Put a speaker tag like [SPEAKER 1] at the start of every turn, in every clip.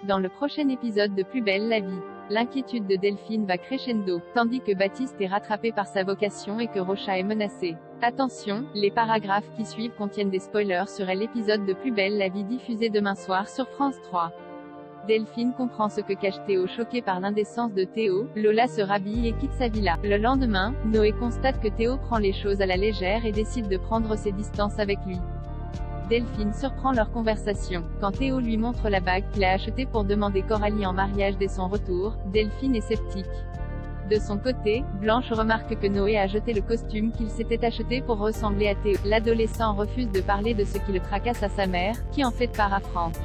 [SPEAKER 1] Dans le prochain épisode de Plus belle la vie, l'inquiétude de Delphine va crescendo, tandis que Baptiste est rattrapé par sa vocation et que Rocha est menacé. Attention, les paragraphes qui suivent contiennent des spoilers sur l'épisode de Plus belle la vie diffusé demain soir sur France 3. Delphine comprend ce que cache Théo. Choqué par l'indécence de Théo, Lola se rhabille et quitte sa villa. Le lendemain, Noé constate que Théo prend les choses à la légère et décide de prendre ses distances avec lui. Delphine surprend leur conversation. Quand Théo lui montre la bague qu'il a achetée pour demander Coralie en mariage dès son retour, Delphine est sceptique. De son côté, Blanche remarque que Noé a jeté le costume qu'il s'était acheté pour ressembler à Théo. L'adolescent refuse de parler de ce qui le tracasse à sa mère, qui en fait part à Franck.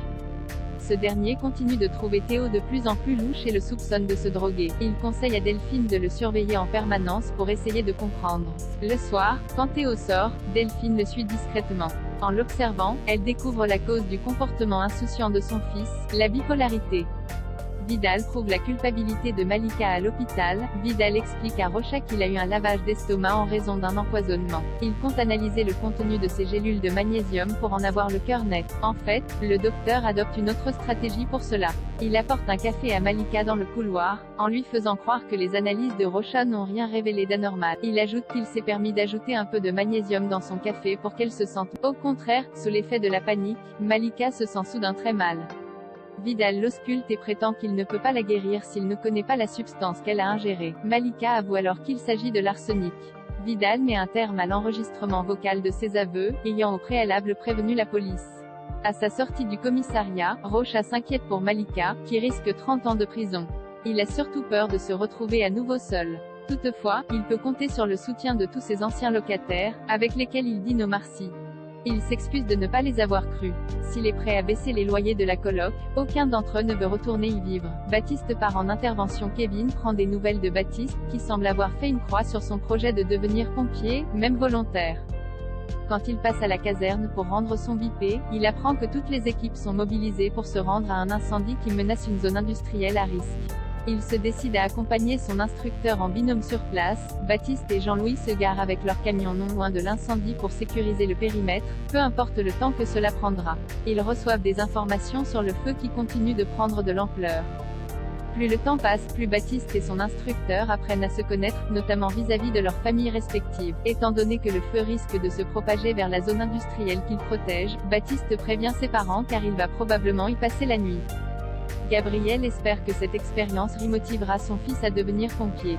[SPEAKER 1] Ce dernier continue de trouver Théo de plus en plus louche et le soupçonne de se droguer. Il conseille à Delphine de le surveiller en permanence pour essayer de comprendre. Le soir, quand Théo sort, Delphine le suit discrètement. En l'observant, elle découvre la cause du comportement insouciant de son fils, la bipolarité. Vidal prouve la culpabilité de Malika à l'hôpital. Vidal explique à Rocha qu'il a eu un lavage d'estomac en raison d'un empoisonnement. Il compte analyser le contenu de ses gélules de magnésium pour en avoir le cœur net. En fait, le docteur adopte une autre stratégie pour cela. Il apporte un café à Malika dans le couloir, en lui faisant croire que les analyses de Rocha n'ont rien révélé d'anormal. Il ajoute qu'il s'est permis d'ajouter un peu de magnésium dans son café pour qu'elle se sente. Au contraire, sous l'effet de la panique, Malika se sent soudain très mal. Vidal l'ausculte et prétend qu'il ne peut pas la guérir s'il ne connaît pas la substance qu'elle a ingérée. Malika avoue alors qu'il s'agit de l'arsenic. Vidal met un terme à l'enregistrement vocal de ses aveux, ayant au préalable prévenu la police. À sa sortie du commissariat, Rocha s'inquiète pour Malika, qui risque 30 ans de prison. Il a surtout peur de se retrouver à nouveau seul. Toutefois, il peut compter sur le soutien de tous ses anciens locataires, avec lesquels il dîne au Marcy. Il s'excuse de ne pas les avoir crus. S'il est prêt à baisser les loyers de la coloc, aucun d'entre eux ne veut retourner y vivre. Baptiste part en intervention. Kevin prend des nouvelles de Baptiste, qui semble avoir fait une croix sur son projet de devenir pompier, même volontaire. Quand il passe à la caserne pour rendre son BP, il apprend que toutes les équipes sont mobilisées pour se rendre à un incendie qui menace une zone industrielle à risque. Il se décide à accompagner son instructeur en binôme sur place. Baptiste et Jean-Louis se garent avec leur camion non loin de l'incendie pour sécuriser le périmètre, peu importe le temps que cela prendra. Ils reçoivent des informations sur le feu qui continue de prendre de l'ampleur. Plus le temps passe, plus Baptiste et son instructeur apprennent à se connaître, notamment vis-à-vis de leurs familles respectives. Étant donné que le feu risque de se propager vers la zone industrielle qu'il protège, Baptiste prévient ses parents car il va probablement y passer la nuit. Gabriel espère que cette expérience remotivera son fils à devenir pompier.